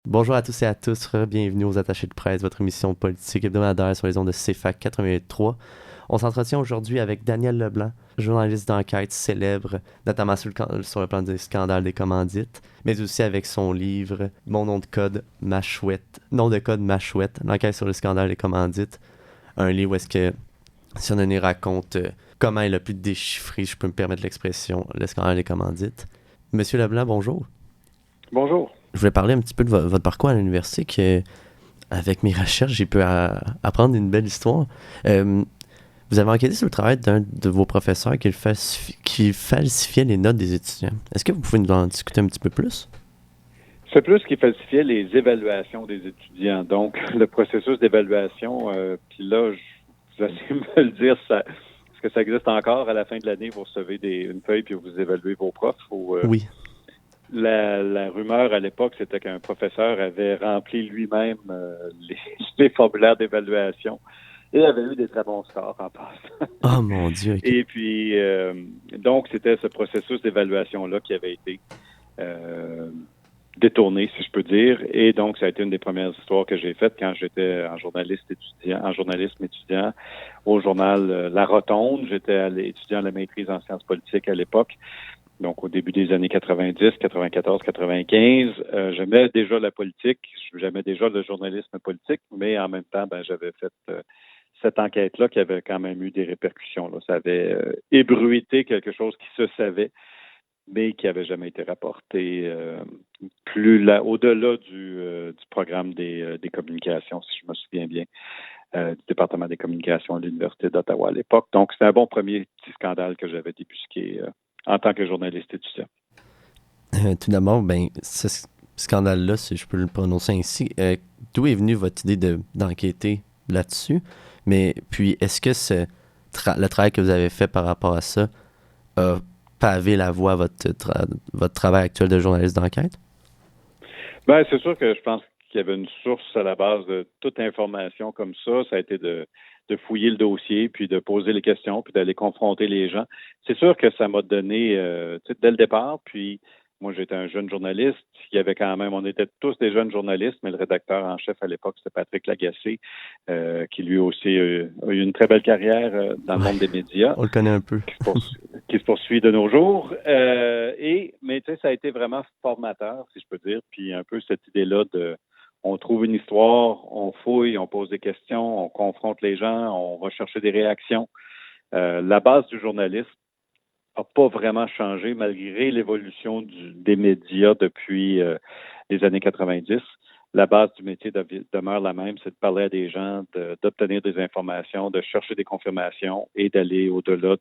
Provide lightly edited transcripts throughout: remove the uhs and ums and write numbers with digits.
Bonjour à tous et à tous, bienvenue aux Attachés de presse, votre émission politique hebdomadaire sur les ondes de CFAC 88.3. On s'entretient aujourd'hui avec Daniel Leblanc, journaliste d'enquête célèbre, notamment sur le plan des scandales des commandites, mais aussi avec son livre Mon nom de code, ma chouette, nom de code, ma chouette, l'enquête sur le scandale des commandites. Un livre où est-ce que Siononi raconte comment il a pu déchiffrer, je peux me permettre l'expression, le scandale des commandites. Monsieur Leblanc, bonjour. Bonjour. Je voulais parler un petit peu de votre parcours à l'université, que avec mes recherches, j'ai pu apprendre une belle histoire. Vous avez enquêté sur le travail d'un de vos professeurs qui falsifiait les notes des étudiants. Est-ce que vous pouvez nous en discuter un petit peu plus? C'est plus qui falsifiait les évaluations des étudiants. Donc, le processus d'évaluation, puis là, vous allez me le dire, est-ce que ça existe encore à la fin de l'année? Vous recevez une feuille puis vous évaluez vos profs? Oui. La rumeur à l'époque, c'était qu'un professeur avait rempli lui-même les formulaires d'évaluation et avait eu des très bons scores en passant. Oh mon Dieu. Okay. Et puis, donc, c'était ce processus d'évaluation-là qui avait été détourné, si je peux dire. Et donc, ça a été une des premières histoires que j'ai faites quand j'étais en journalisme étudiant au journal La Rotonde. J'étais étudiant à la maîtrise en sciences politiques à l'époque. Donc, au début des années 90, 94, 95, j'aimais déjà la politique, j'aimais déjà le journalisme politique, mais en même temps, j'avais fait cette enquête-là qui avait quand même eu des répercussions. Là. Ça avait ébruité quelque chose qui se savait, mais qui n'avait jamais été rapporté au-delà du programme des communications, si je me souviens bien, du département des communications à l'Université d'Ottawa à l'époque. Donc, c'était un bon premier petit scandale que j'avais débusqué en tant que journaliste étudiant. Tout d'abord, ce scandale-là, si je peux le prononcer ainsi, d'où est venue votre idée d'enquêter là-dessus? Mais puis, est-ce que le travail que vous avez fait par rapport à ça a pavé la voie à votre travail actuel de journaliste d'enquête? C'est sûr que je pense qu'il y avait une source à la base de toute information comme ça. Ça a été de fouiller le dossier, puis de poser les questions, puis d'aller confronter les gens. C'est sûr que ça m'a donné, dès le départ, puis moi, j'étais un jeune journaliste. On était tous des jeunes journalistes, mais le rédacteur en chef à l'époque, c'était Patrick Lagacé, qui lui aussi a eu une très belle carrière dans le monde des médias. On le connaît un peu. Qui se poursuit de nos jours. Mais tu sais, ça a été vraiment formateur, si je peux dire. Puis un peu cette idée-là on trouve une histoire, on fouille, on pose des questions, on confronte les gens, on va chercher des réactions. La base du journalisme n'a pas vraiment changé malgré l'évolution des médias depuis les années 90. La base du métier demeure la même, c'est de parler à des gens, d'obtenir des informations, de chercher des confirmations et d'aller au-delà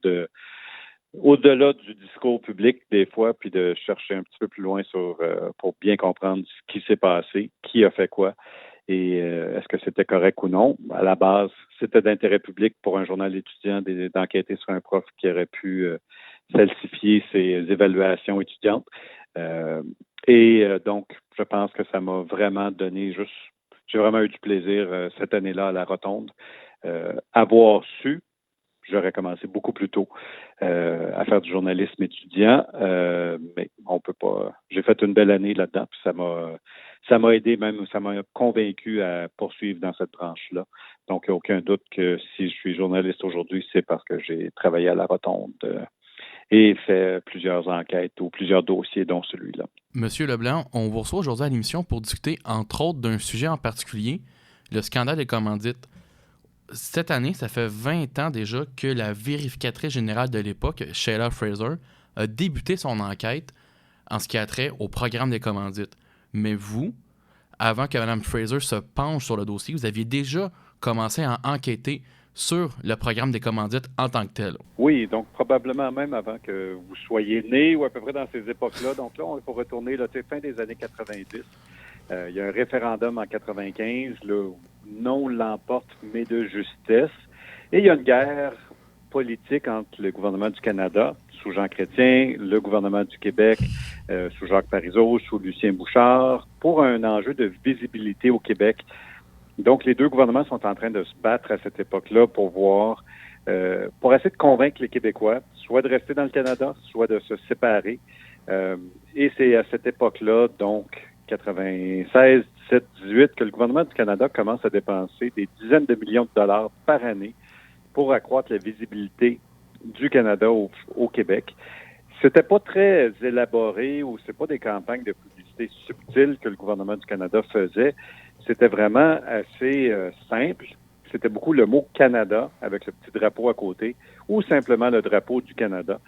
du discours public des fois, puis de chercher un petit peu plus loin pour bien comprendre ce qui s'est passé, qui a fait quoi, et est-ce que c'était correct ou non. À la base, c'était d'intérêt public pour un journal étudiant d'enquêter sur un prof qui aurait pu falsifier ses évaluations étudiantes. Donc, je pense que ça m'a vraiment j'ai vraiment eu du plaisir cette année-là à la Rotonde. Avoir su, j'aurais commencé beaucoup plus tôt à faire du journalisme étudiant, mais on peut pas. J'ai fait une belle année là-dedans, puis ça m'a aidé, même ça m'a convaincu à poursuivre dans cette branche-là. Donc, il n'y a aucun doute que si je suis journaliste aujourd'hui, c'est parce que j'ai travaillé à la Rotonde et fait plusieurs enquêtes ou plusieurs dossiers, dont celui-là. Monsieur Leblanc, on vous reçoit aujourd'hui à l'émission pour discuter, entre autres, d'un sujet en particulier, le scandale des commandites. Cette année, ça fait 20 ans déjà que la vérificatrice générale de l'époque, Sheila Fraser, a débuté son enquête en ce qui a trait au programme des commandites. Mais vous, avant que Mme Fraser se penche sur le dossier, vous aviez déjà commencé à enquêter sur le programme des commandites en tant que tel. Oui, donc probablement même avant que vous soyez né ou à peu près dans ces époques-là. Donc là, il faut retourner fin des années 90. Il y a un référendum en 95, le non l'emporte, mais de justesse. Et il y a une guerre politique entre le gouvernement du Canada, sous Jean Chrétien, le gouvernement du Québec, sous Jacques Parizeau, sous Lucien Bouchard, pour un enjeu de visibilité au Québec. Donc, les deux gouvernements sont en train de se battre à cette époque-là pour essayer de convaincre les Québécois, soit de rester dans le Canada, soit de se séparer. Et c'est à cette époque-là, donc, 96, 17, 18, que le gouvernement du Canada commence à dépenser des dizaines de millions de dollars par année pour accroître la visibilité du Canada au Québec. C'était pas très élaboré ou c'est pas des campagnes de publicité subtiles que le gouvernement du Canada faisait. C'était vraiment assez simple. C'était beaucoup le mot Canada avec le petit drapeau à côté ou simplement le drapeau du Canada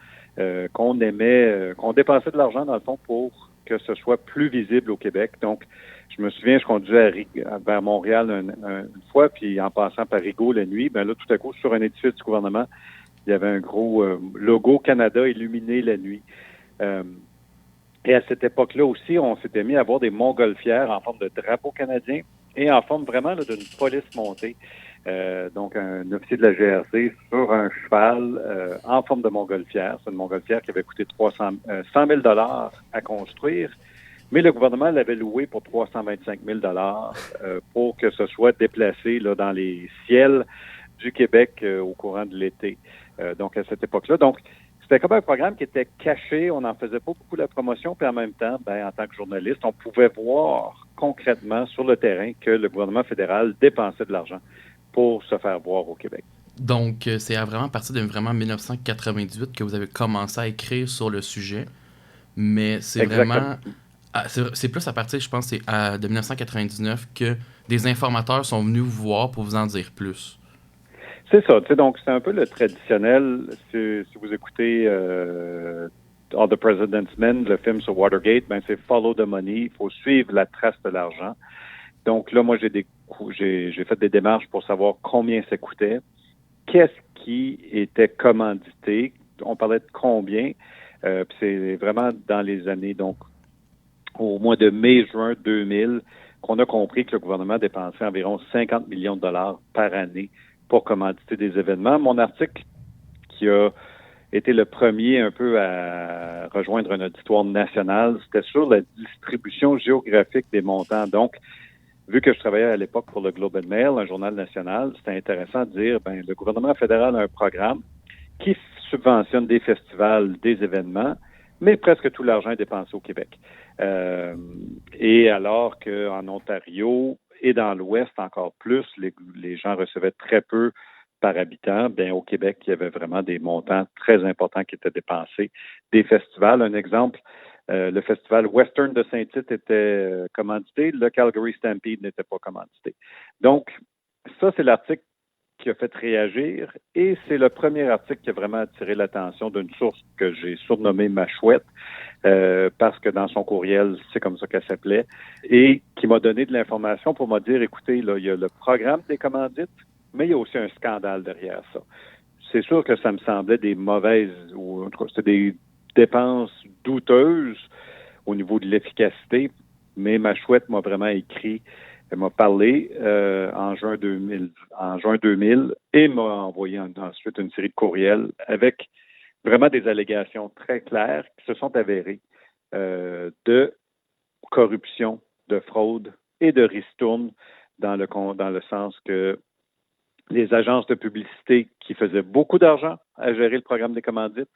qu'on aimait, qu'on dépensait de l'argent dans le fond pour que ce soit plus visible au Québec. Donc, je me souviens, je conduisais vers Montréal une fois, puis en passant par Rigaud la nuit, ben là, tout à coup, sur un édifice du gouvernement, il y avait un gros logo Canada illuminé la nuit. Et à cette époque-là aussi, on s'était mis à avoir des montgolfières en forme de drapeau canadien et en forme vraiment là, d'une police montée. Donc, un officier de la GRC sur un cheval en forme de montgolfière. C'est une montgolfière qui avait coûté 100 000 $ à construire, mais le gouvernement l'avait loué pour 325 000 $ pour que ce soit déplacé là, dans les ciels du Québec au courant de l'été. Donc, à cette époque-là. Donc, c'était comme un programme qui était caché, on n'en faisait pas beaucoup la promotion, puis en même temps, en tant que journaliste, on pouvait voir concrètement sur le terrain que le gouvernement fédéral dépensait de l'argent pour se faire voir au Québec. Donc, c'est vraiment à partir de 1998 que vous avez commencé à écrire sur le sujet, mais c'est Exactement. vraiment... C'est plus à partir, je pense, de 1999 que des informateurs sont venus vous voir pour vous en dire plus. C'est ça, tu sais, donc c'est un peu le traditionnel. Si vous écoutez All the President's Men, le film sur Watergate, c'est follow the money, il faut suivre la trace de l'argent. Donc là, moi, j'ai fait des démarches pour savoir combien ça coûtait, qu'est-ce qui était commandité, on parlait de combien, puis c'est vraiment dans les années, donc au mois de mai-juin 2000, qu'on a compris que le gouvernement dépensait environ 50 millions de dollars par année pour commanditer des événements. Mon article, qui a été le premier un peu à rejoindre un auditoire national, c'était sur la distribution géographique des montants. Donc, vu que je travaillais à l'époque pour le Globe and Mail, un journal national, c'était intéressant de dire, le gouvernement fédéral a un programme qui subventionne des festivals, des événements, mais presque tout l'argent est dépensé au Québec. Et alors qu'en Ontario et dans l'Ouest encore plus, les gens recevaient très peu par habitant. Au Québec, il y avait vraiment des montants très importants qui étaient dépensés. Des festivals, un exemple, le festival Western de Saint-Tite était commandité, le Calgary Stampede n'était pas commandité. Donc, ça, c'est l'article qui a fait réagir et c'est le premier article qui a vraiment attiré l'attention d'une source que j'ai surnommée Ma Chouette parce que dans son courriel, c'est comme ça qu'elle s'appelait et qui m'a donné de l'information pour me dire, écoutez, là, il y a le programme des commandites, mais il y a aussi un scandale derrière ça. C'est sûr que ça me semblait des mauvaises ou en tout cas, c'était des dépenses douteuses au niveau de l'efficacité, mais Ma Chouette m'a vraiment écrit. Elle m'a parlé en juin 2000 et m'a envoyé ensuite une série de courriels avec vraiment des allégations très claires qui se sont avérées de corruption, de fraude et de ristourne dans le sens que les agences de publicité qui faisaient beaucoup d'argent à gérer le programme des commandites,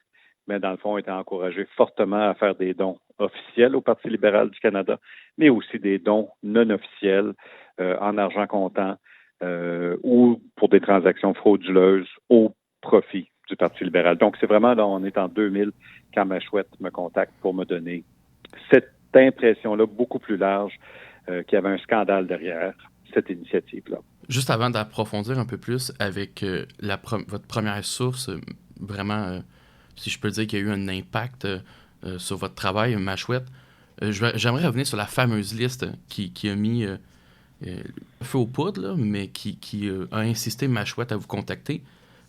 mais dans le fond, étaient encouragées fortement à faire des dons officiels au Parti libéral du Canada, mais aussi des dons non officiels en argent comptant ou pour des transactions frauduleuses au profit du Parti libéral. Donc, c'est vraiment là, on est en 2000 quand Ma Chouette me contacte pour me donner cette impression-là beaucoup plus large qu'il y avait un scandale derrière cette initiative-là. Juste avant d'approfondir un peu plus avec votre première source, vraiment, si je peux dire qu'il y a eu un impact sur votre travail, Ma Chouette, j'aimerais revenir sur la fameuse liste qui a mis feu aux poudres, là, mais qui a insisté Ma Chouette à vous contacter.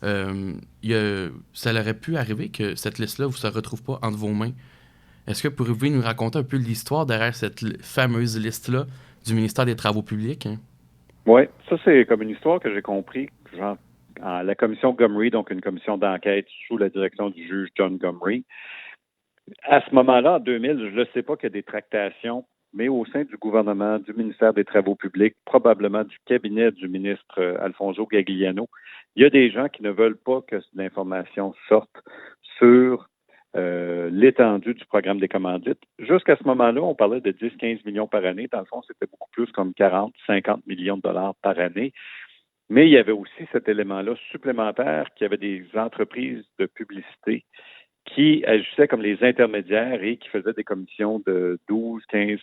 Ça aurait pu arriver que cette liste-là ne se retrouve pas entre vos mains. Est-ce que vous pouvez nous raconter un peu l'histoire derrière cette fameuse liste-là du ministère des Travaux publics? Hein? Oui, ça c'est comme une histoire que j'ai compris, genre, la commission Gomery, donc une commission d'enquête sous la direction du juge John Gomery. À ce moment-là, en 2000, je ne sais pas qu'il y a des tractations, mais au sein du gouvernement, du ministère des Travaux publics, probablement du cabinet du ministre Alfonso Gagliano, il y a des gens qui ne veulent pas que l'information sorte sur l'étendue du programme des commandites. Jusqu'à ce moment-là, on parlait de 10-15 millions par année. Dans le fond, c'était beaucoup plus comme 40-50 millions de dollars par année. Mais il y avait aussi cet élément-là supplémentaire qu'il y avait des entreprises de publicité qui agissaient comme les intermédiaires et qui faisaient des commissions de 12-15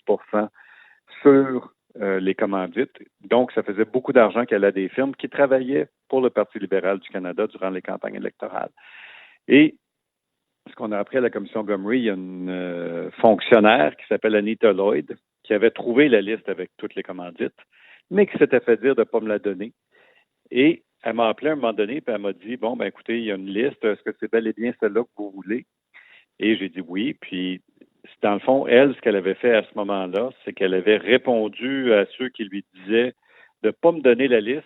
sur les commandites. Donc, ça faisait beaucoup d'argent qu'elle a des firmes qui travaillaient pour le Parti libéral du Canada durant les campagnes électorales. Et ce qu'on a appris à la commission Gomery, il y a une fonctionnaire qui s'appelle Anita Lloyd qui avait trouvé la liste avec toutes les commandites, mais qui s'était fait dire de ne pas me la donner. Et elle m'a appelé à un moment donné, puis elle m'a dit, bon, ben écoutez, il y a une liste, est-ce que c'est bel et bien celle-là que vous voulez? Et j'ai dit oui, puis dans le fond, elle, ce qu'elle avait fait à ce moment-là, c'est qu'elle avait répondu à ceux qui lui disaient de ne pas me donner la liste.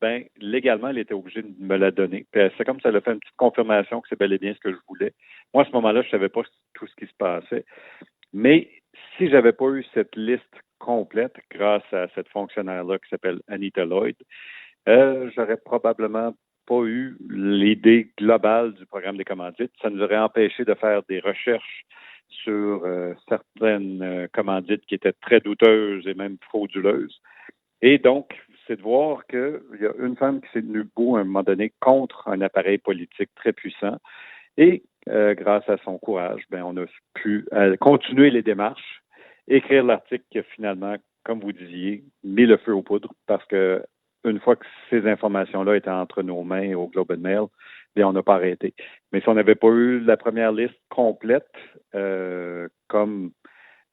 Ben, légalement, elle était obligée de me la donner. Puis c'est comme ça, elle a fait une petite confirmation que c'est bel et bien ce que je voulais. Moi, à ce moment-là, je ne savais pas tout ce qui se passait. Mais si j'avais pas eu cette liste complète grâce à cette fonctionnaire-là qui s'appelle Anita Lloyd, j'aurais probablement pas eu l'idée globale du programme des commandites. Ça nous aurait empêché de faire des recherches sur certaines commandites qui étaient très douteuses et même frauduleuses. Et donc, c'est de voir qu'il y a une femme qui s'est tenue debout à un moment donné contre un appareil politique très puissant. Et grâce à son courage, ben, on a pu continuer les démarches, écrire l'article qui a finalement, comme vous disiez, mis le feu aux poudres parce que une fois que ces informations-là étaient entre nos mains au Globe and Mail, bien, on n'a pas arrêté. Mais si on n'avait pas eu la première liste complète, comme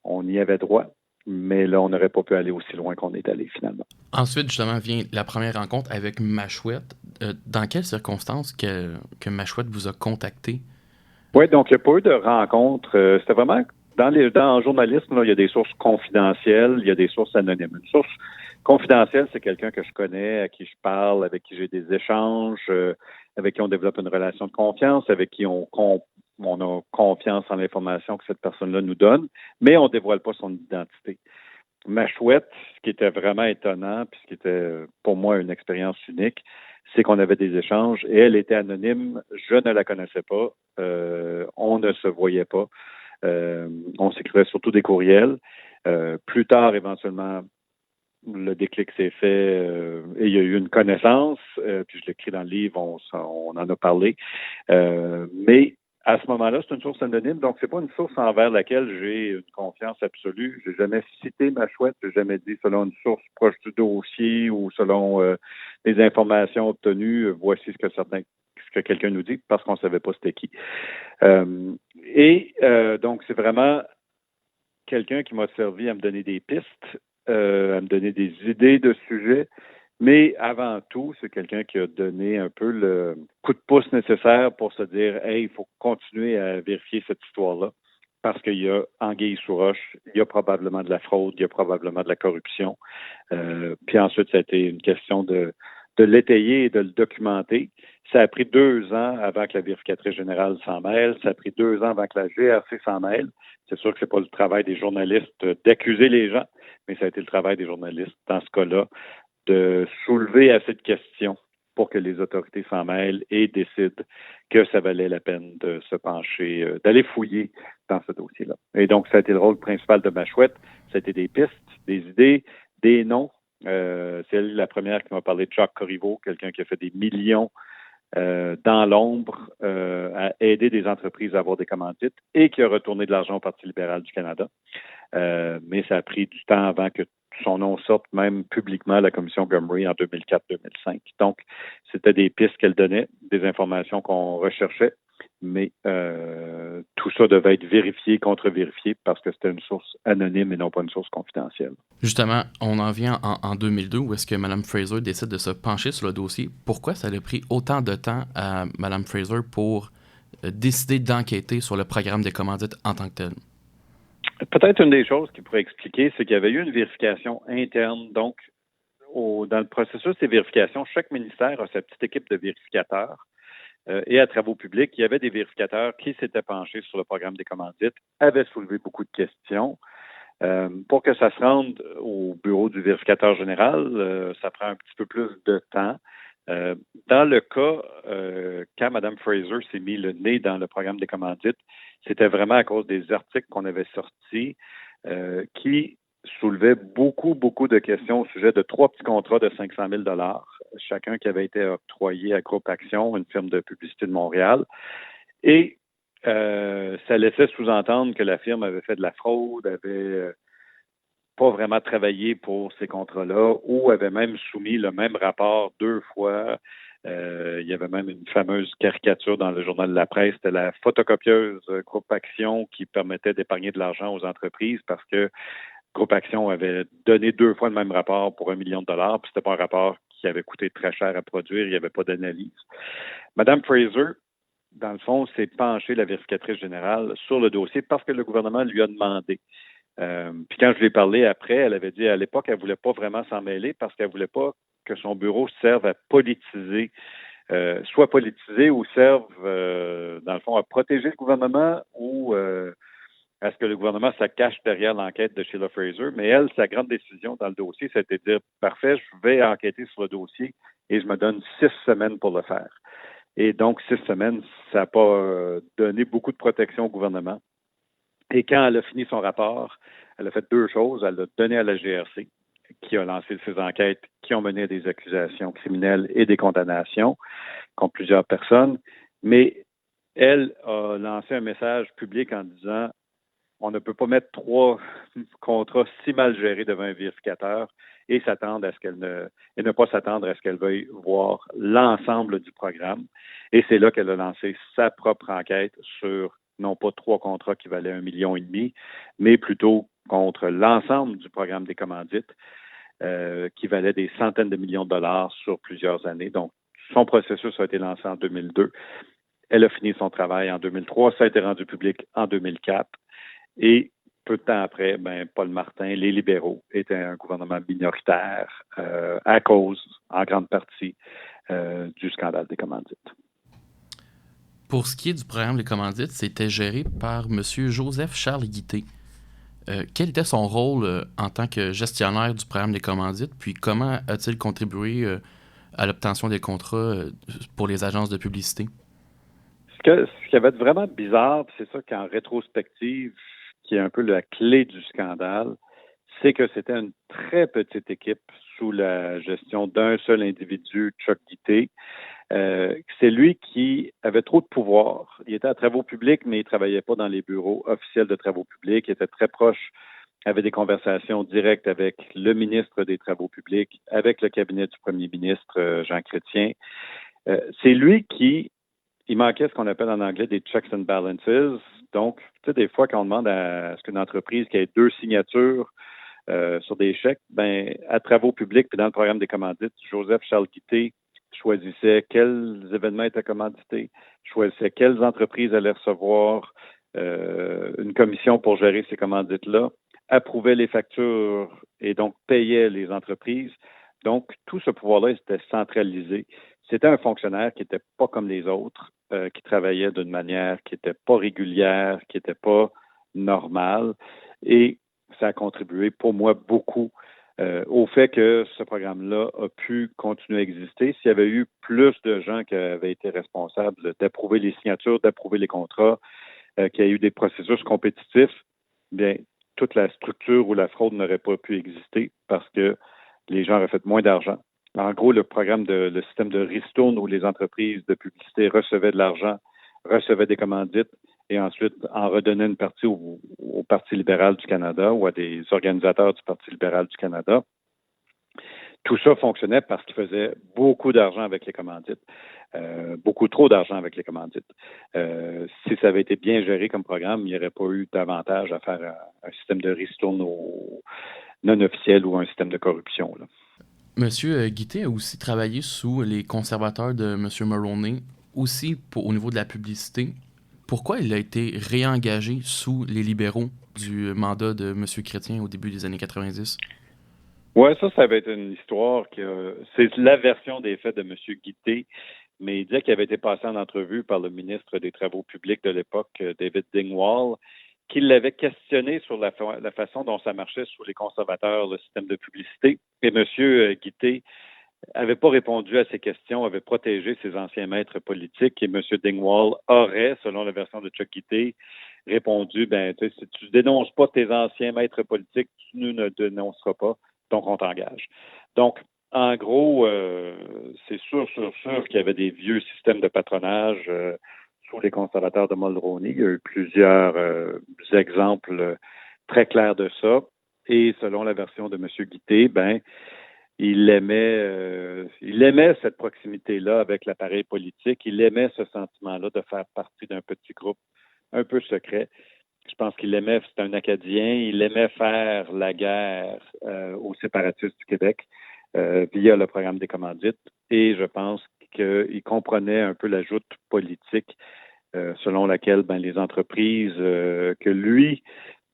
on y avait droit, mais là, on n'aurait pas pu aller aussi loin qu'on est allé finalement. Ensuite, justement, vient la première rencontre avec Machouette. Dans quelles circonstances que Machouette vous a contacté? Oui, donc il n'y a pas eu de rencontre. C'était vraiment dans le journalisme, là, il y a des sources confidentielles, il y a des sources anonymes. Une source confidentielle, c'est quelqu'un que je connais, à qui je parle, avec qui j'ai des échanges, avec qui on développe une relation de confiance, avec qui on a confiance en l'information que cette personne-là nous donne, mais on ne dévoile pas son identité. Machouette, ce qui était vraiment étonnant, puis ce qui était pour moi une expérience unique, c'est qu'on avait des échanges et elle était anonyme. Je ne la connaissais pas. On ne se voyait pas. On s'écrivait surtout des courriels. Plus tard, éventuellement, le déclic s'est fait et il y a eu une connaissance. Puis je l'écris dans le livre, on en a parlé. Mais à ce moment-là, c'est une source anonyme, donc c'est pas une source envers laquelle j'ai une confiance absolue. J'ai jamais cité Machouette, j'ai jamais dit selon une source proche du dossier ou selon les informations obtenues, voici ce que quelqu'un nous dit, parce qu'on savait pas c'était qui. Donc c'est vraiment quelqu'un qui m'a servi à me donner des pistes, à me donner des idées de sujets. Mais avant tout, c'est quelqu'un qui a donné un peu le coup de pouce nécessaire pour se dire, hey, il faut continuer à vérifier cette histoire-là. Parce qu'il y a anguille sous roche, il y a probablement de la fraude, il y a probablement de la corruption. Puis ensuite, ça a été une question de l'étayer et de le documenter. Ça a pris 2 ans avant que la vérificatrice générale s'en mêle. Ça a pris 2 ans avant que la GRC s'en mêle. C'est sûr que c'est pas le travail des journalistes d'accuser les gens, mais ça a été le travail des journalistes dans ce cas-là de soulever assez de questions pour que les autorités s'en mêlent et décident que ça valait la peine de se pencher, d'aller fouiller dans ce dossier-là. Et donc, ça a été le rôle principal de Machouette. Ça a été des pistes, des idées, des noms. C'est elle la première qui m'a parlé de Jacques Corriveau, quelqu'un qui a fait des millions dans l'ombre à aider des entreprises à avoir des commandites et qui a retourné de l'argent au Parti libéral du Canada. Mais ça a pris du temps avant que son nom sorte même publiquement à la commission Gomery en 2004-2005. Donc, c'était des pistes qu'elle donnait, des informations qu'on recherchait, mais tout ça devait être vérifié, contre-vérifié, parce que c'était une source anonyme et non pas une source confidentielle. Justement, on en vient en 2002 où est-ce que Mme Fraser décide de se pencher sur le dossier. Pourquoi ça a pris autant de temps à Mme Fraser pour décider d'enquêter sur le programme des commandites en tant que tel? Peut-être une des choses qui pourrait expliquer, c'est qu'il y avait eu une vérification interne. Donc, dans le processus des vérifications, chaque ministère a sa petite équipe de vérificateurs. Et à Travaux publics, il y avait des vérificateurs qui s'étaient penchés sur le programme des commandites, avaient soulevé beaucoup de questions. Pour que ça se rende au bureau du vérificateur général, ça prend un petit peu plus de temps. Dans le cas, quand Mme Fraser s'est mis le nez dans le programme des commandites, c'était vraiment à cause des articles qu'on avait sortis qui soulevaient beaucoup, beaucoup de questions au sujet de 3 petits contrats de 500 000 chacun qui avait été octroyé à Groupe Action, une firme de publicité de Montréal. Et ça laissait sous-entendre que la firme avait fait de la fraude, avait pas vraiment travaillé pour ces contrats-là, ou avait même soumis le même rapport 2 fois. Il y avait même une fameuse caricature dans le journal de la presse, c'était la photocopieuse Groupe Action qui permettait d'épargner de l'argent aux entreprises parce que Groupe Action avait donné 2 fois le même rapport pour $1 million, puis c'était pas un rapport qui avait coûté très cher à produire, il n'y avait pas d'analyse. Madame Fraser, dans le fond, s'est penchée, la vérificatrice générale, sur le dossier parce que le gouvernement lui a demandé. Puis quand je lui ai parlé après, elle avait dit à l'époque, elle voulait pas vraiment s'en mêler parce qu'elle voulait pas que son bureau serve à politiser, soit politisé ou serve, dans le fond, à protéger le gouvernement ou à ce que le gouvernement se cache derrière l'enquête de Sheila Fraser. Mais elle, sa grande décision dans le dossier, c'était de dire, parfait, je vais enquêter sur le dossier et je me donne 6 semaines pour le faire. Et donc, 6 semaines, ça n'a pas donné beaucoup de protection au gouvernement. Et quand elle a fini son rapport, elle a fait 2 choses. Elle l'a donné à la GRC, qui a lancé ses enquêtes, qui ont mené à des accusations criminelles et des condamnations contre plusieurs personnes. Mais elle a lancé un message public en disant on ne peut pas mettre 3 contrats si mal gérés devant un vérificateur et ne pas s'attendre à ce qu'elle veuille voir l'ensemble du programme. Et c'est là qu'elle a lancé sa propre enquête sur non pas 3 contrats qui valaient 1,5 million, mais plutôt contre l'ensemble du programme des commandites, qui valait des centaines de millions de dollars sur plusieurs années. Donc, son processus a été lancé en 2002. Elle a fini son travail en 2003. Ça a été rendu public en 2004. Et peu de temps après, Paul Martin, les libéraux, étaient un gouvernement minoritaire à cause, en grande partie, du scandale des commandites. Pour ce qui est du programme des commandites, c'était géré par M. Joseph-Charles Guité. Quel était son rôle en tant que gestionnaire du programme des commandites, puis comment a-t-il contribué à l'obtention des contrats pour les agences de publicité? Ce qui avait été vraiment bizarre, c'est ça qu'en rétrospective, qui est un peu la clé du scandale, c'est que c'était une très petite équipe sous la gestion d'un seul individu, Chuck Guité. C'est lui qui avait trop de pouvoir. Il était à travaux publics, mais il ne travaillait pas dans les bureaux officiels de travaux publics. Il était très proche, avait des conversations directes avec le ministre des Travaux publics, avec le cabinet du premier ministre, Jean Chrétien. C'est lui qui, il manquait ce qu'on appelle en anglais des checks and balances. Donc, tu sais, des fois, quand on demande à ce qu'une entreprise qui ait 2 signatures sur des chèques, à travaux publics puis dans le programme des commandites, Joseph-Charles Guité choisissait quels événements étaient commandités, choisissait quelles entreprises allaient recevoir une commission pour gérer ces commandites-là, approuvait les factures et donc payait les entreprises. Donc, tout ce pouvoir-là était centralisé. C'était un fonctionnaire qui n'était pas comme les autres, qui travaillait d'une manière qui n'était pas régulière, qui n'était pas normale. Et ça a contribué pour moi beaucoup au fait que ce programme-là a pu continuer à exister. S'il y avait eu plus de gens qui avaient été responsables d'approuver les signatures, d'approuver les contrats, qu'il y a eu des processus compétitifs, bien, toute la structure ou la fraude n'aurait pas pu exister parce que les gens auraient fait moins d'argent. En gros, le système de ristourne où les entreprises de publicité recevaient de l'argent, recevaient des commandites et ensuite en redonnaient une partie au Parti libéral du Canada ou à des organisateurs du Parti libéral du Canada. Tout ça fonctionnait parce qu'ils faisaient beaucoup d'argent avec les commandites, beaucoup trop d'argent avec les commandites. Si ça avait été bien géré comme programme, il n'y aurait pas eu d'avantage à faire un système de ristourne non officiel ou un système de corruption, là. Monsieur Guité a aussi travaillé sous les conservateurs de M. Mulroney, aussi au niveau de la publicité. Pourquoi il a été réengagé sous les libéraux du mandat de M. Chrétien au début des années 90? Oui, ça avait été une histoire c'est la version des faits de M. Guité, mais il disait qu'il avait été passé en entrevue par le ministre des Travaux publics de l'époque, David Dingwall, qui l'avait questionné sur la façon dont ça marchait sous les conservateurs, le système de publicité. Et M. Guité n'avait pas répondu à ces questions, avait protégé ses anciens maîtres politiques et M. Dingwall aurait, selon la version de Chuck Guité, répondu, si tu dénonces pas tes anciens maîtres politiques, tu ne dénonceras pas, donc on t'engage. Donc, en gros, c'est sûr qu'il y avait des vieux systèmes de patronage sous les conservateurs de Mulroney. Il y a eu plusieurs exemples très clairs de ça. Et selon la version de M. Guité, il aimait cette proximité-là avec l'appareil politique. Il aimait ce sentiment-là de faire partie d'un petit groupe un peu secret. Je pense qu'il aimait, c'était un Acadien, il aimait faire la guerre aux séparatistes du Québec via le programme des commandites. Et je pense qu'il comprenait un peu la joute politique selon laquelle les entreprises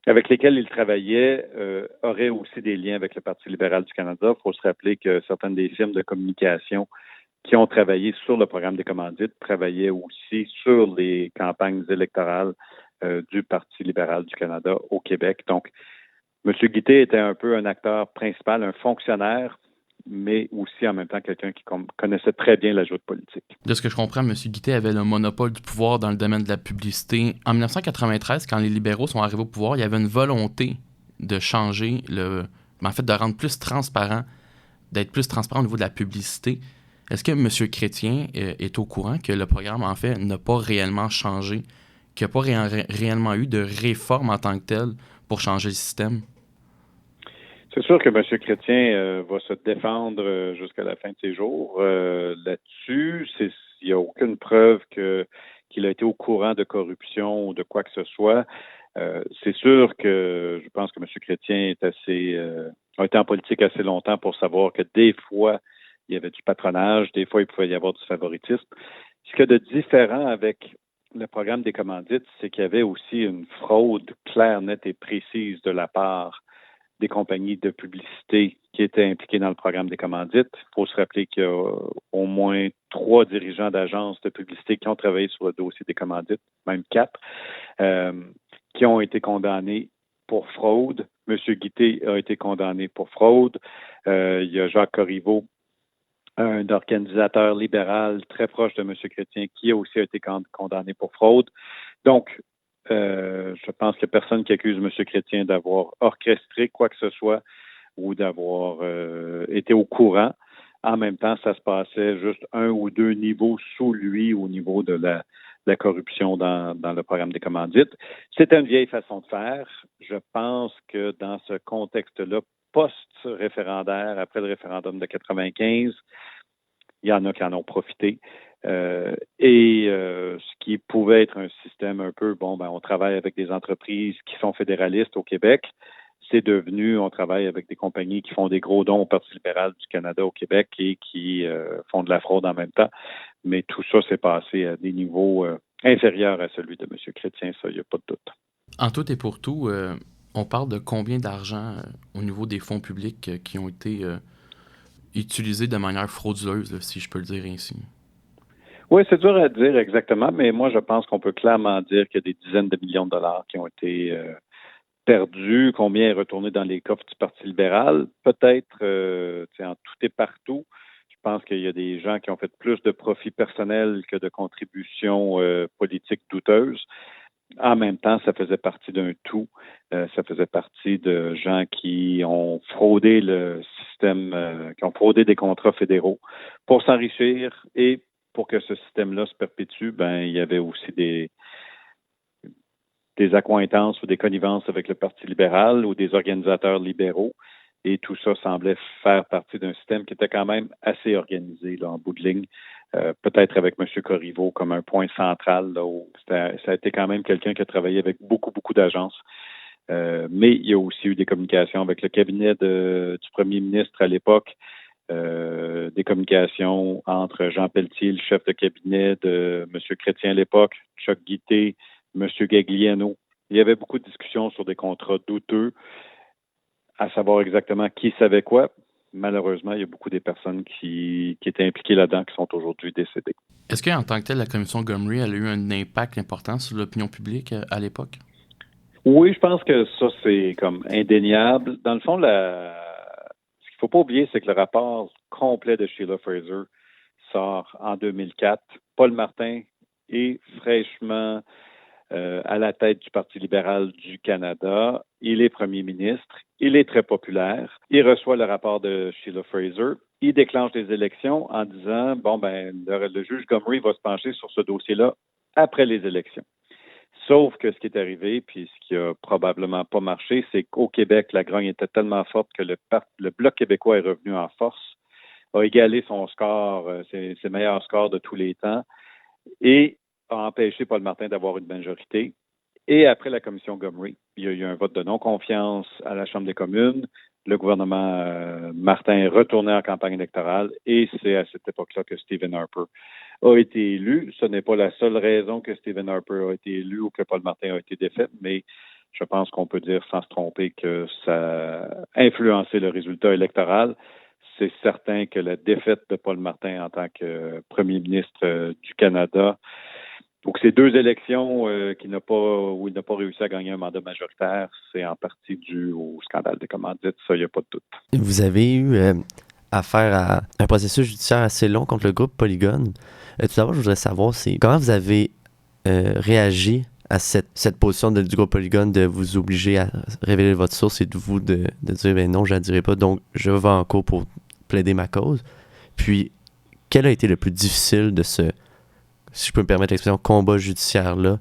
avec lesquelles il travaillait auraient aussi des liens avec le Parti libéral du Canada. Il faut se rappeler que certaines des firmes de communication qui ont travaillé sur le programme des commandites travaillaient aussi sur les campagnes électorales du Parti libéral du Canada au Québec. Donc, M. Guité était un peu un acteur principal, un fonctionnaire, mais aussi en même temps quelqu'un qui connaissait très bien la joute politique. De ce que je comprends, M. Guité avait le monopole du pouvoir dans le domaine de la publicité. En 1993, quand les libéraux sont arrivés au pouvoir, il y avait une volonté de changer de rendre plus transparent, d'être plus transparent au niveau de la publicité. Est-ce que M. Chrétien est au courant que le programme, en fait, n'a pas réellement changé, qu'il n'y a pas réellement eu de réforme en tant que telle pour changer le système? C'est sûr que M. Chrétien va se défendre jusqu'à la fin de ses jours là-dessus. Il n'y a aucune preuve qu'il a été au courant de corruption ou de quoi que ce soit. C'est sûr que je pense que M. Chrétien a été en politique assez longtemps pour savoir que des fois, il y avait du patronage, des fois, il pouvait y avoir du favoritisme. Ce qu'il y a de différent avec le programme des commandites, c'est qu'il y avait aussi une fraude claire, nette et précise de la part des compagnies de publicité qui étaient impliquées dans le programme des commandites. Il faut se rappeler qu'il y a au moins 3 dirigeants d'agences de publicité qui ont travaillé sur le dossier des commandites, même 4, qui ont été condamnés pour fraude. M. Guité a été condamné pour fraude. Il y a Jacques Corriveau, un organisateur libéral très proche de M. Chrétien, qui a aussi été condamné pour fraude. Donc, je pense qu'il n'y a personne qui accuse M. Chrétien d'avoir orchestré quoi que ce soit ou d'avoir été au courant. En même temps, ça se passait juste 1 ou 2 niveaux sous lui au niveau de la corruption dans le programme des commandites. C'est une vieille façon de faire. Je pense que dans ce contexte-là, post-référendaire, après le référendum de 95, il y en a qui en ont profité. Ce qui pouvait être un système un peu, on travaille avec des entreprises qui sont fédéralistes au Québec. C'est devenu, on travaille avec des compagnies qui font des gros dons au Parti libéral du Canada au Québec et qui font de la fraude en même temps. Mais tout ça s'est passé à des niveaux inférieurs à celui de M. Chrétien, ça, il n'y a pas de doute. En tout et pour tout, on parle de combien d'argent au niveau des fonds publics qui ont été utilisés de manière frauduleuse, si je peux le dire ainsi? Oui, c'est dur à dire exactement, mais moi, je pense qu'on peut clairement dire qu'il y a des dizaines de millions de dollars qui ont été perdus. Combien est retourné dans les coffres du Parti libéral? Peut-être en tout et partout. Je pense qu'il y a des gens qui ont fait plus de profits personnels que de contributions politiques douteuses. En même temps, ça faisait partie d'un tout. Ça faisait partie de gens qui ont fraudé le système, qui ont fraudé des contrats fédéraux pour s'enrichir et pour que ce système-là se perpétue, il y avait aussi des accointances ou des connivences avec le Parti libéral ou des organisateurs libéraux. Et tout ça semblait faire partie d'un système qui était quand même assez organisé là, en bout de ligne. Peut-être avec M. Corriveau comme un point central. Là, où ça a été quand même quelqu'un qui a travaillé avec beaucoup, beaucoup d'agences. Mais il y a aussi eu des communications avec le cabinet du premier ministre à l'époque, des communications entre Jean Pelletier, le chef de cabinet de M. Chrétien à l'époque, Chuck Guité, M. Gagliano. Il y avait beaucoup de discussions sur des contrats douteux, à savoir exactement qui savait quoi. Malheureusement, il y a beaucoup des personnes qui étaient impliquées là-dedans qui sont aujourd'hui décédées. Est-ce qu'en tant que tel, la commission Gomery elle a eu un impact important sur l'opinion publique à l'époque? Oui, je pense que ça, c'est comme indéniable. Dans le fond, ce qu'il ne faut pas oublier, c'est que le rapport complet de Sheila Fraser sort en 2004. Paul Martin est fraîchement à la tête du Parti libéral du Canada. Il est premier ministre. Il est très populaire. Il reçoit le rapport de Sheila Fraser. Il déclenche les élections en disant, le juge Gomery va se pencher sur ce dossier-là après les élections. Sauf que ce qui est arrivé, puis ce qui a probablement pas marché, c'est qu'au Québec, la grogne était tellement forte que le Bloc québécois est revenu en force, a égalé son score, ses meilleurs scores de tous les temps, et a empêché Paul Martin d'avoir une majorité. Et après la commission Gomery, il y a eu un vote de non-confiance à la Chambre des communes. Le gouvernement Martin est retourné en campagne électorale et c'est à cette époque-là que Stephen Harper a été élu. Ce n'est pas la seule raison que Stephen Harper a été élu ou que Paul Martin a été défait, mais je pense qu'on peut dire sans se tromper que ça a influencé le résultat électoral. C'est certain que la défaite de Paul Martin en tant que premier ministre du Canada, donc ces deux élections où il n'a pas réussi à gagner un mandat majoritaire, c'est en partie dû au scandale des commandites, ça, il n'y a pas de doute. Vous avez eu affaire à un processus judiciaire assez long contre le groupe Polygone. Tout d'abord, je voudrais savoir, comment vous avez réagi à cette position du groupe Polygone de vous obliger à révéler votre source et de vous de dire non, je ne la dirai pas, donc je vais en cours pour plaider ma cause. Puis, quel a été le plus difficile de ce, si je peux me permettre l'expression, combat judiciaire-là,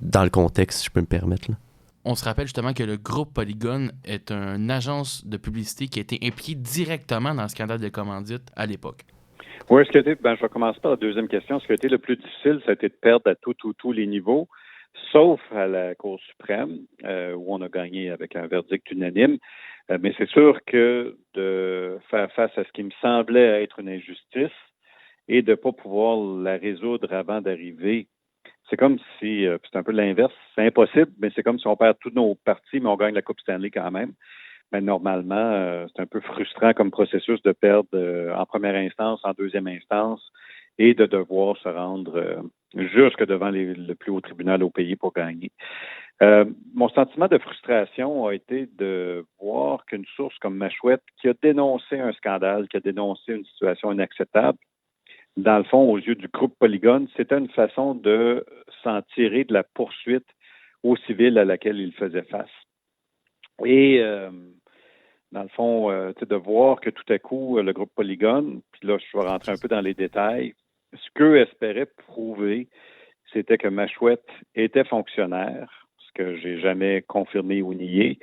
dans le contexte, si je peux me permettre, là? On se rappelle justement que le groupe Polygone est une agence de publicité qui a été impliquée directement dans le scandale de commandite à l'époque. Oui, je vais commencer par la deuxième question. Ce qui a été le plus difficile, ça a été de perdre à tous les niveaux, sauf à la Cour suprême, où on a gagné avec un verdict unanime. Mais c'est sûr que de faire face à ce qui me semblait être une injustice et de ne pas pouvoir la résoudre avant d'arriver, c'est comme si, c'est un peu l'inverse, c'est impossible, mais c'est comme si on perd tous nos partis, mais on gagne la Coupe Stanley quand même. Mais normalement, c'est un peu frustrant comme processus de perdre en première instance, en deuxième instance, et de devoir se rendre jusque devant le plus haut tribunal au pays pour gagner. Mon sentiment de frustration a été de voir qu'une source comme Machouette, qui a dénoncé un scandale, qui a dénoncé une situation inacceptable, dans le fond, aux yeux du groupe Polygone, c'était une façon de s'en tirer de la poursuite au civil à laquelle il faisait face. Et dans le fond, de voir que tout à coup, le groupe Polygone, puis là, je vais rentrer un peu dans les détails, ce qu'eux espéraient prouver, c'était que Machouette était fonctionnaire, ce que j'ai jamais confirmé ou nié,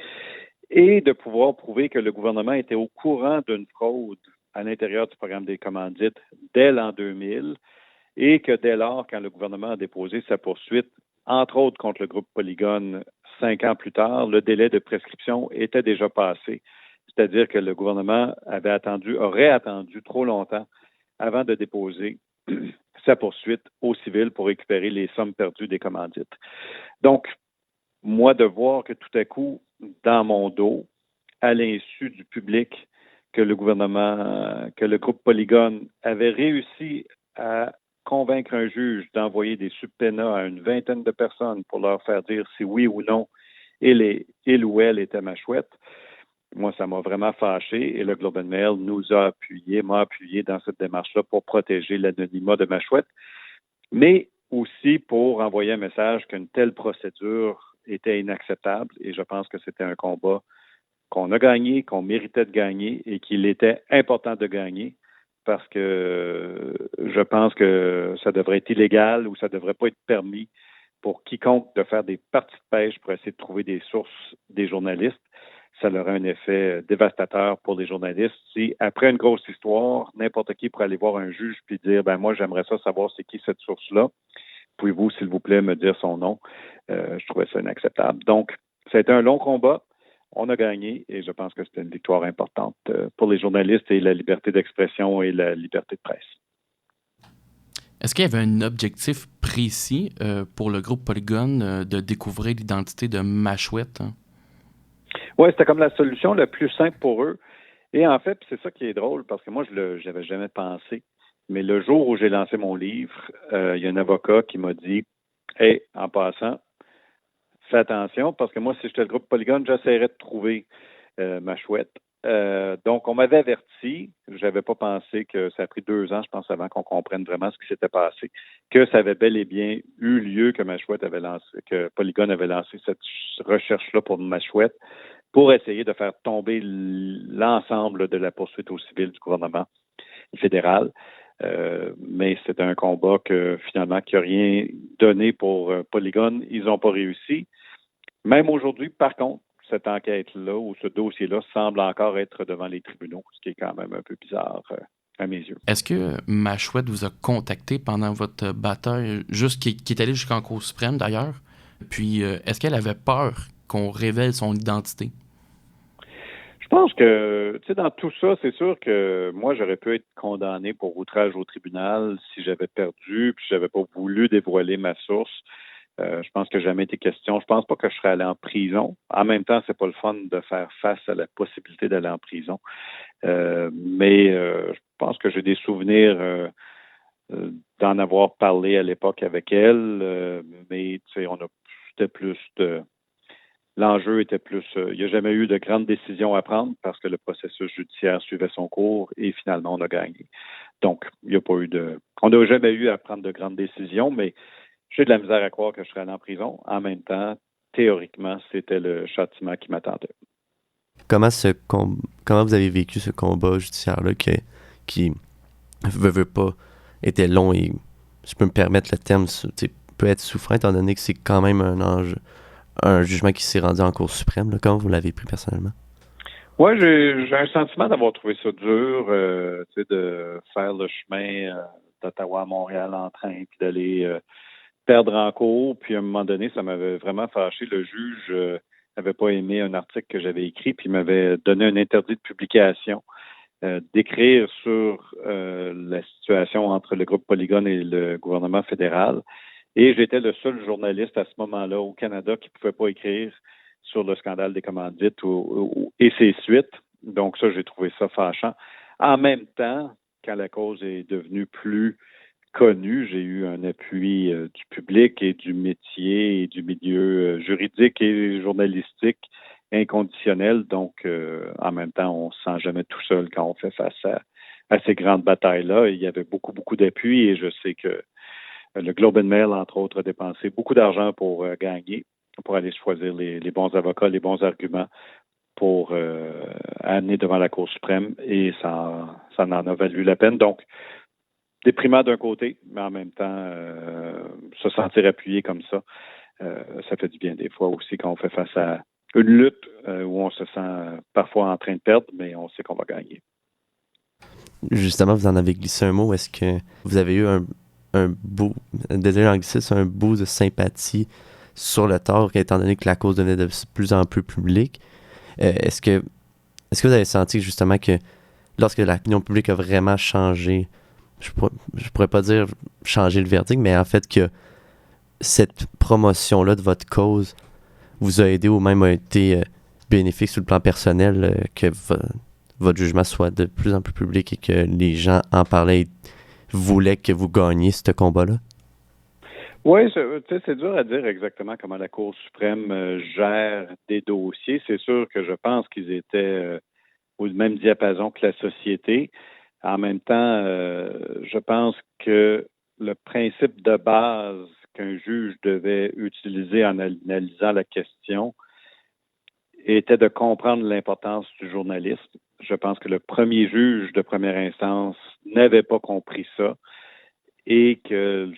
et de pouvoir prouver que le gouvernement était au courant d'une fraude à l'intérieur du programme des commandites dès l'an 2000 et que dès lors, quand le gouvernement a déposé sa poursuite, entre autres contre le groupe Polygone 5 ans plus tard, le délai de prescription était déjà passé. C'est-à-dire que le gouvernement aurait attendu trop longtemps avant de déposer sa poursuite au civil pour récupérer les sommes perdues des commandites. Donc, moi, de voir que tout à coup, dans mon dos, à l'insu du public, que le groupe Polygone avait réussi à convaincre un juge d'envoyer des subpénats à une vingtaine de personnes pour leur faire dire si oui ou non il ou elle était Machouette. Moi, ça m'a vraiment fâché et le Globe and Mail m'a appuyé dans cette démarche-là pour protéger l'anonymat de Machouette, mais aussi pour envoyer un message qu'une telle procédure était inacceptable et je pense que c'était un combat qu'on a gagné, qu'on méritait de gagner et qu'il était important de gagner parce que je pense que ça devrait être illégal ou ça ne devrait pas être permis pour quiconque de faire des parties de pêche pour essayer de trouver des sources des journalistes. Ça aurait un effet dévastateur pour les journalistes. Si, après une grosse histoire, n'importe qui pourrait aller voir un juge puis dire, moi, j'aimerais ça savoir c'est qui cette source-là. Pouvez-vous, s'il vous plaît, me dire son nom? Je trouvais ça inacceptable. Donc, ça a été un long combat. On a gagné et je pense que c'était une victoire importante pour les journalistes et la liberté d'expression et la liberté de presse. Est-ce qu'il y avait un objectif précis pour le groupe Polygone de découvrir l'identité de Machouette? Oui, c'était comme la solution la plus simple pour eux. Et en fait, c'est ça qui est drôle parce que moi, je n'avais jamais pensé. Mais le jour où j'ai lancé mon livre, il y a un avocat qui m'a dit « Hey, en passant, fais attention parce que moi, si j'étais le groupe Polygone, j'essaierais de trouver Machouette. Donc, on m'avait averti, je n'avais pas pensé que ça a pris 2 ans, je pense, avant qu'on comprenne vraiment ce qui s'était passé, que ça avait bel et bien eu lieu, que Machouette avait lancé, que Polygon avait lancé cette recherche-là pour Machouette, pour essayer de faire tomber l'ensemble de la poursuite au civil du gouvernement fédéral. Mais c'était un combat finalement qui n'a rien donné pour Polygon. Ils n'ont pas réussi. Même aujourd'hui, par contre, cette enquête-là ou ce dossier-là semble encore être devant les tribunaux, ce qui est quand même un peu bizarre à mes yeux. Est-ce que Machouette vous a contacté pendant votre bataille, qui est allée jusqu'en Cour suprême d'ailleurs? Puis, est-ce qu'elle avait peur qu'on révèle son identité? Je pense que, tu sais, dans tout ça, c'est sûr que moi, j'aurais pu être condamné pour outrage au tribunal si j'avais perdu, puis j'avais pas voulu dévoiler ma source. Je pense que jamais été question. Je pense pas que je serais allé en prison. En même temps, c'est pas le fun de faire face à la possibilité d'aller en prison. Mais je pense que j'ai des souvenirs d'en avoir parlé à l'époque avec elle. Mais tu sais, c'était plus de l'enjeu était plus. Il n'y a jamais eu de grandes décisions à prendre parce que le processus judiciaire suivait son cours et finalement on a gagné. Donc, il n'y a pas eu on n'a jamais eu à prendre de grandes décisions, mais j'ai de la misère à croire que je serais allé en prison. En même temps, théoriquement, c'était le châtiment qui m'attendait. Comment vous avez vécu ce combat judiciaire-là qui veut pas, était long et, je peux me permettre le terme, peut être souffrant étant donné que c'est quand même un jugement qui s'est rendu en Cour suprême. Là. Comment vous l'avez pris personnellement? Oui, j'ai un sentiment d'avoir trouvé ça dur, de faire le chemin d'Ottawa à Montréal en train, puis d'aller perdre en cours. Puis à un moment donné, ça m'avait vraiment fâché. Le juge n'avait pas aimé un article que j'avais écrit, puis il m'avait donné un interdit de publication, d'écrire sur la situation entre le groupe Polygon et le gouvernement fédéral. Et j'étais le seul journaliste à ce moment-là au Canada qui ne pouvait pas écrire sur le scandale des commandites et ses suites. Donc ça, j'ai trouvé ça fâchant. En même temps, quand la cause est devenue plus connue, j'ai eu un appui du public et du métier et du milieu juridique et journalistique inconditionnel. Donc, en même temps, on ne se sent jamais tout seul quand on fait face à ces grandes batailles-là. Il y avait beaucoup, beaucoup d'appui et je sais que le Globe and Mail, entre autres, a dépensé beaucoup d'argent pour gagner, pour aller choisir les bons avocats, les bons arguments pour amener devant la Cour suprême et ça en a valu la peine. Donc, déprimant d'un côté, mais en même temps, se sentir appuyé comme ça, ça fait du bien des fois aussi quand on fait face à une lutte où on se sent parfois en train de perdre, mais on sait qu'on va gagner. Justement, vous en avez glissé un mot. Est-ce que vous avez eu un bout, désolé l'anglicisme, un bout de sympathie sur le tort, étant donné que la cause devenait de plus en plus publique? Est-ce que vous avez senti justement que lorsque l'opinion publique a vraiment changé, je pourrais pas dire changer le verdict, mais en fait que cette promotion-là de votre cause vous a aidé ou même a été bénéfique sur le plan personnel, que votre jugement soit de plus en plus public et que les gens en parlaient et voulaient que vous gagniez ce combat-là? Oui, c'est dur à dire exactement comment la Cour suprême gère des dossiers. C'est sûr que je pense qu'ils étaient au même diapason que la société. En même temps, je pense que le principe de base qu'un juge devait utiliser en analysant la question était de comprendre l'importance du journaliste. Je pense que le premier juge de première instance n'avait pas compris ça et que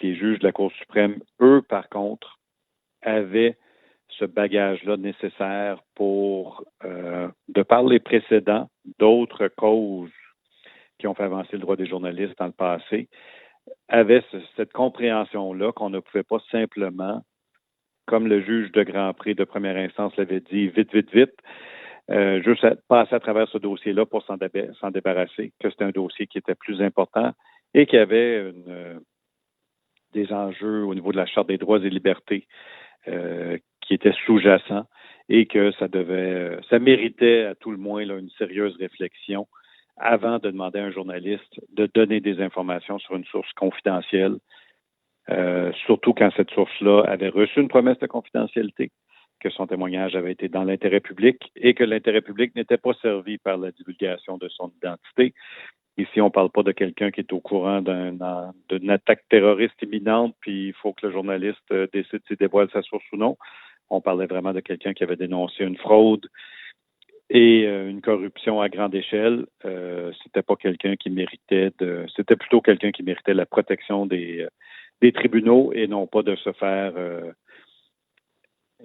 les juges de la Cour suprême, eux, par contre, avaient ce bagage-là nécessaire pour, de par les précédents d'autres causes qui ont fait avancer le droit des journalistes dans le passé, avaient cette compréhension-là qu'on ne pouvait pas simplement, comme le juge de Grand Prix de première instance l'avait dit, vite, vite, vite, juste passer à travers ce dossier-là pour s'en débarrasser, que c'était un dossier qui était plus important et qui avait des enjeux au niveau de la Charte des droits et libertés qui étaient sous-jacents et que ça méritait à tout le moins là, une sérieuse réflexion avant de demander à un journaliste de donner des informations sur une source confidentielle, surtout quand cette source-là avait reçu une promesse de confidentialité, que son témoignage avait été dans l'intérêt public et que l'intérêt public n'était pas servi par la divulgation de son identité. Ici, on ne parle pas de quelqu'un qui est au courant d'une attaque terroriste imminente, puis il faut que le journaliste décide s'il dévoile sa source ou non. On parlait vraiment de quelqu'un qui avait dénoncé une fraude et une corruption à grande échelle. C'était pas quelqu'un qui méritait c'était plutôt quelqu'un qui méritait la protection des tribunaux et non pas de se faire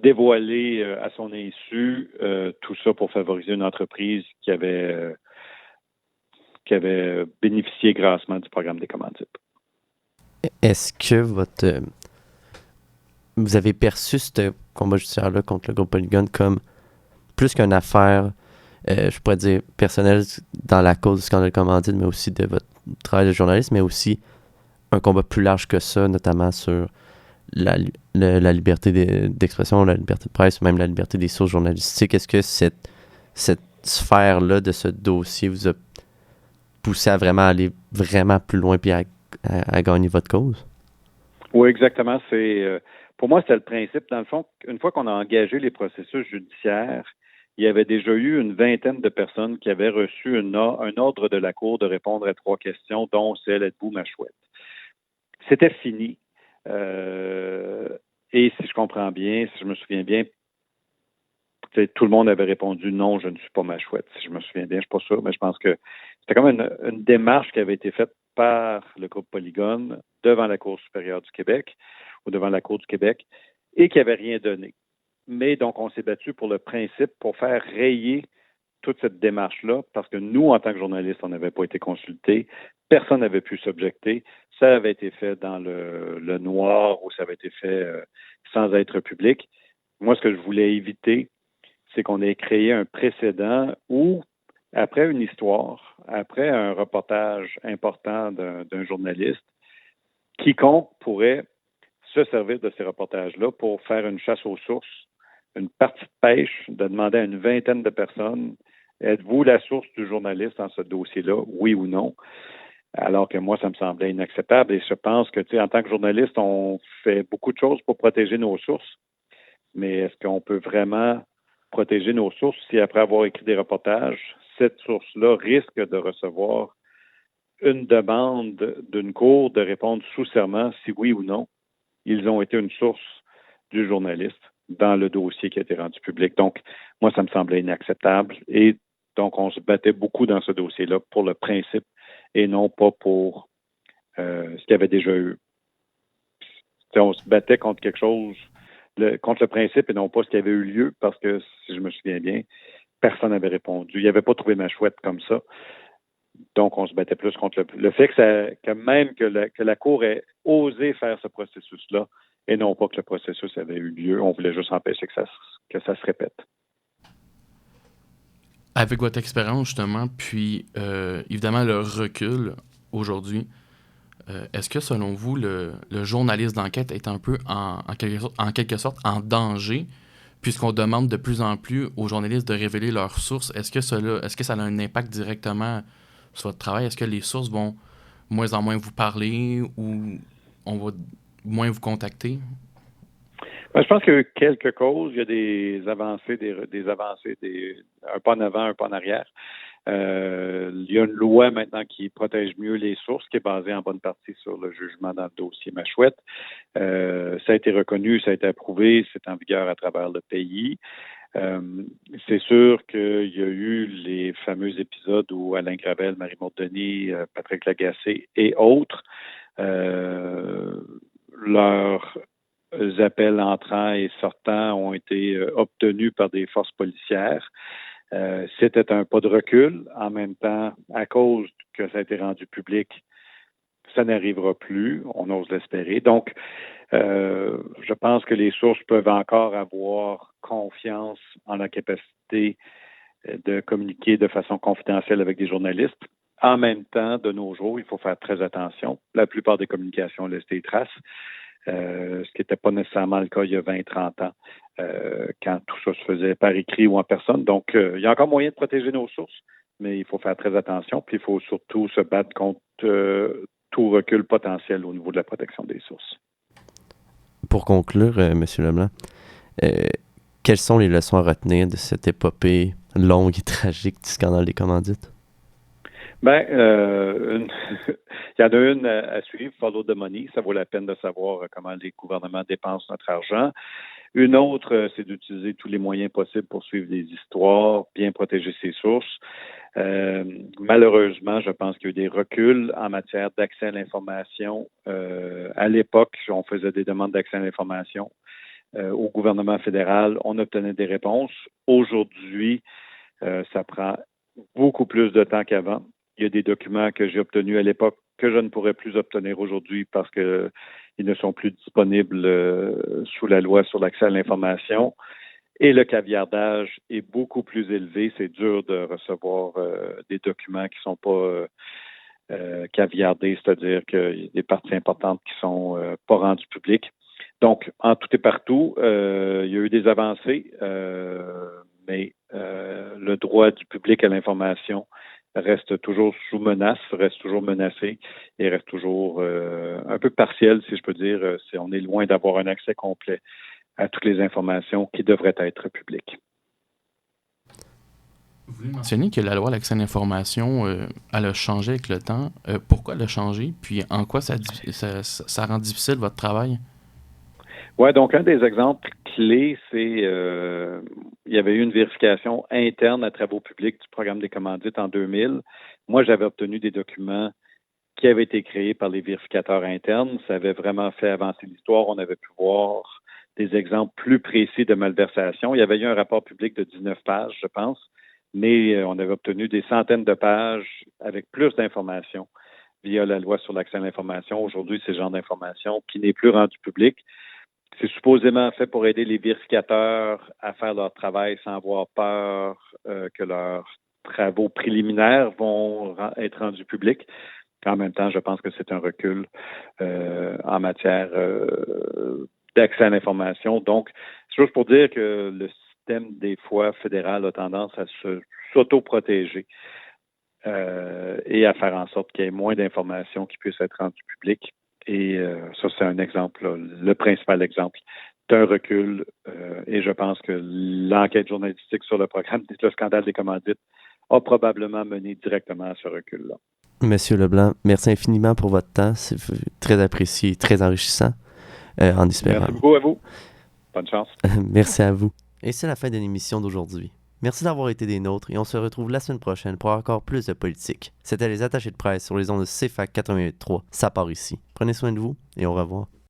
dévoiler à son insu tout ça pour favoriser une entreprise qui avait bénéficié grassement du programme des commandites. Est-ce que vous avez perçu ce combat judiciaire-là contre le groupe Polygon comme plus qu'une affaire, je pourrais dire, personnelle dans la cause du scandale commandite, mais aussi de votre travail de journaliste, mais aussi un combat plus large que ça, notamment sur la liberté d'expression, la liberté de presse, même la liberté des sources journalistiques? Est-ce que cette sphère-là de ce dossier vous a poussé à vraiment aller vraiment plus loin puis à gagner votre cause? Oui, exactement. Pour moi, c'était le principe. Dans le fond, une fois qu'on a engagé les processus judiciaires, il y avait déjà eu une vingtaine de personnes qui avaient reçu un ordre de la Cour de répondre à 3 questions, dont celle « Êtes-vous ma chouette ». C'était fini. Et si je comprends bien, si je me souviens bien, tout le monde avait répondu non, je ne suis pas ma chouette. Si je me souviens bien, je ne suis pas sûr, mais je pense que c'était comme une démarche qui avait été faite par le groupe Polygone devant la Cour supérieure du Québec ou devant la Cour du Québec et qui n'avait rien donné. Mais donc, on s'est battu pour le principe, pour faire rayer toute cette démarche-là, parce que nous, en tant que journalistes, on n'avait pas été consultés, personne n'avait pu s'objecter. Ça avait été fait dans le noir ou ça avait été fait sans être public. Moi, ce que je voulais éviter, c'est qu'on ait créé un précédent où, après une histoire, après un reportage important d'un journaliste, quiconque pourrait se servir de ces reportages-là pour faire une chasse aux sources, une partie de pêche, de demander à une vingtaine de personnes, êtes-vous la source du journaliste dans ce dossier-là, oui ou non? Alors que moi, ça me semblait inacceptable. Et je pense que, en tant que journaliste, on fait beaucoup de choses pour protéger nos sources. Mais est-ce qu'on peut vraiment protéger nos sources si, après avoir écrit des reportages, cette source-là risque de recevoir une demande d'une cour de répondre sous serment si oui ou non ils ont été une source du journaliste dans le dossier qui a été rendu public. Donc, moi, ça me semblait inacceptable. Et donc, on se battait beaucoup dans ce dossier-là pour le principe et non pas pour ce qu'il y avait déjà eu. On se battait contre quelque chose, contre le principe et non pas ce qui avait eu lieu, parce que, si je me souviens bien, personne n'avait répondu. Il n'avait pas trouvé ma chouette comme ça. Donc, on se battait plus contre le fait que la Cour ait osé faire ce processus-là et non pas que le processus avait eu lieu. On voulait juste empêcher que ça se répète. Avec votre expérience, justement, puis évidemment le recul aujourd'hui, est-ce que, selon vous, le journaliste d'enquête est un peu, en quelque sorte, en danger, puisqu'on demande de plus en plus aux journalistes de révéler leurs sources? Est-ce que ça a un impact directement sur votre travail? Est-ce que les sources vont moins en moins vous parler ou on va moins vous contacter? Je pense qu'il y a eu quelques causes. Il y a des avancées, un pas en avant, un pas en arrière. Il y a une loi maintenant qui protège mieux les sources, qui est basée en bonne partie sur le jugement dans le dossier Machouette. Ça a été reconnu, ça a été approuvé, c'est en vigueur à travers le pays. C'est sûr qu'il y a eu les fameux épisodes où Alain Gravel, Marie-Maude Denis, Patrick Lagacé et autres, leurs appels entrants et sortants ont été obtenus par des forces policières. C'était un pas de recul. En même temps, à cause que ça a été rendu public, ça n'arrivera plus. On ose l'espérer. Donc, je pense que les sources peuvent encore avoir confiance en la capacité de communiquer de façon confidentielle avec des journalistes. En même temps, de nos jours, il faut faire très attention. La plupart des communications laissent des traces, ce qui n'était pas nécessairement le cas il y a 20-30 ans, quand tout ça se faisait par écrit ou en personne. Donc, il y a encore moyen de protéger nos sources, mais il faut faire très attention, puis il faut surtout se battre contre tout recul potentiel au niveau de la protection des sources. Pour conclure, M. Leblanc, Quelles sont les leçons à retenir de cette épopée longue et tragique du scandale des commandites? Ben, il y en a une à suivre, Follow the Money. Ça vaut la peine de savoir comment les gouvernements dépensent notre argent. Une autre, c'est d'utiliser tous les moyens possibles pour suivre les histoires, bien protéger ses sources. Malheureusement, je pense qu'il y a eu des reculs en matière d'accès à l'information. À l'époque, on faisait des demandes d'accès à l'information au gouvernement fédéral. On obtenait des réponses. Aujourd'hui, ça prend beaucoup plus de temps qu'avant. Il y a des documents que j'ai obtenus à l'époque que je ne pourrais plus obtenir aujourd'hui parce qu'ils ne sont plus disponibles sous la loi sur l'accès à l'information. Et le caviardage est beaucoup plus élevé. C'est dur de recevoir des documents qui ne sont pas caviardés, c'est-à-dire qu'il y a des parties importantes qui ne sont pas rendues publiques. Donc, en tout et partout, il y a eu des avancées, mais le droit du public à l'information reste toujours sous menace, reste toujours menacé et reste toujours un peu partiel, si je peux dire. On est loin d'avoir un accès complet à toutes les informations qui devraient être publiques. Vous voulez mentionner que la loi à l'accès à l'information, elle a changé avec le temps. Pourquoi elle a changé? Puis en quoi ça rend difficile votre travail? Oui, donc un des exemples clés, c'est il y avait eu une vérification interne à travaux publics du programme des commandites en 2000. Moi, j'avais obtenu des documents qui avaient été créés par les vérificateurs internes. Ça avait vraiment fait avancer l'histoire. On avait pu voir des exemples plus précis de malversation. Il y avait eu un rapport public de 19 pages, je pense, mais on avait obtenu des centaines de pages avec plus d'informations via la loi sur l'accès à l'information. Aujourd'hui, c'est ce genre d'information qui n'est plus rendu public. C'est supposément fait pour aider les vérificateurs à faire leur travail sans avoir peur que leurs travaux préliminaires vont être rendus publics. En même temps, je pense que c'est un recul en matière d'accès à l'information. Donc, c'est juste pour dire que le système, des fois, fédéral a tendance à s'auto-protéger et à faire en sorte qu'il y ait moins d'informations qui puissent être rendues publiques. Et ça, c'est un exemple, là, le principal exemple d'un recul. Et je pense que l'enquête journalistique sur le programme, le scandale des commandites, a probablement mené directement à ce recul-là. Monsieur Leblanc, merci infiniment pour votre temps. C'est très apprécié, très enrichissant. En espérant. Merci beaucoup à vous. Bonne chance. Merci à vous. Et c'est la fin de l'émission d'aujourd'hui. Merci d'avoir été des nôtres et on se retrouve la semaine prochaine pour encore plus de politique. C'était les attachés de presse sur les ondes de CFAC 88.3. Ça part ici. Prenez soin de vous et au revoir.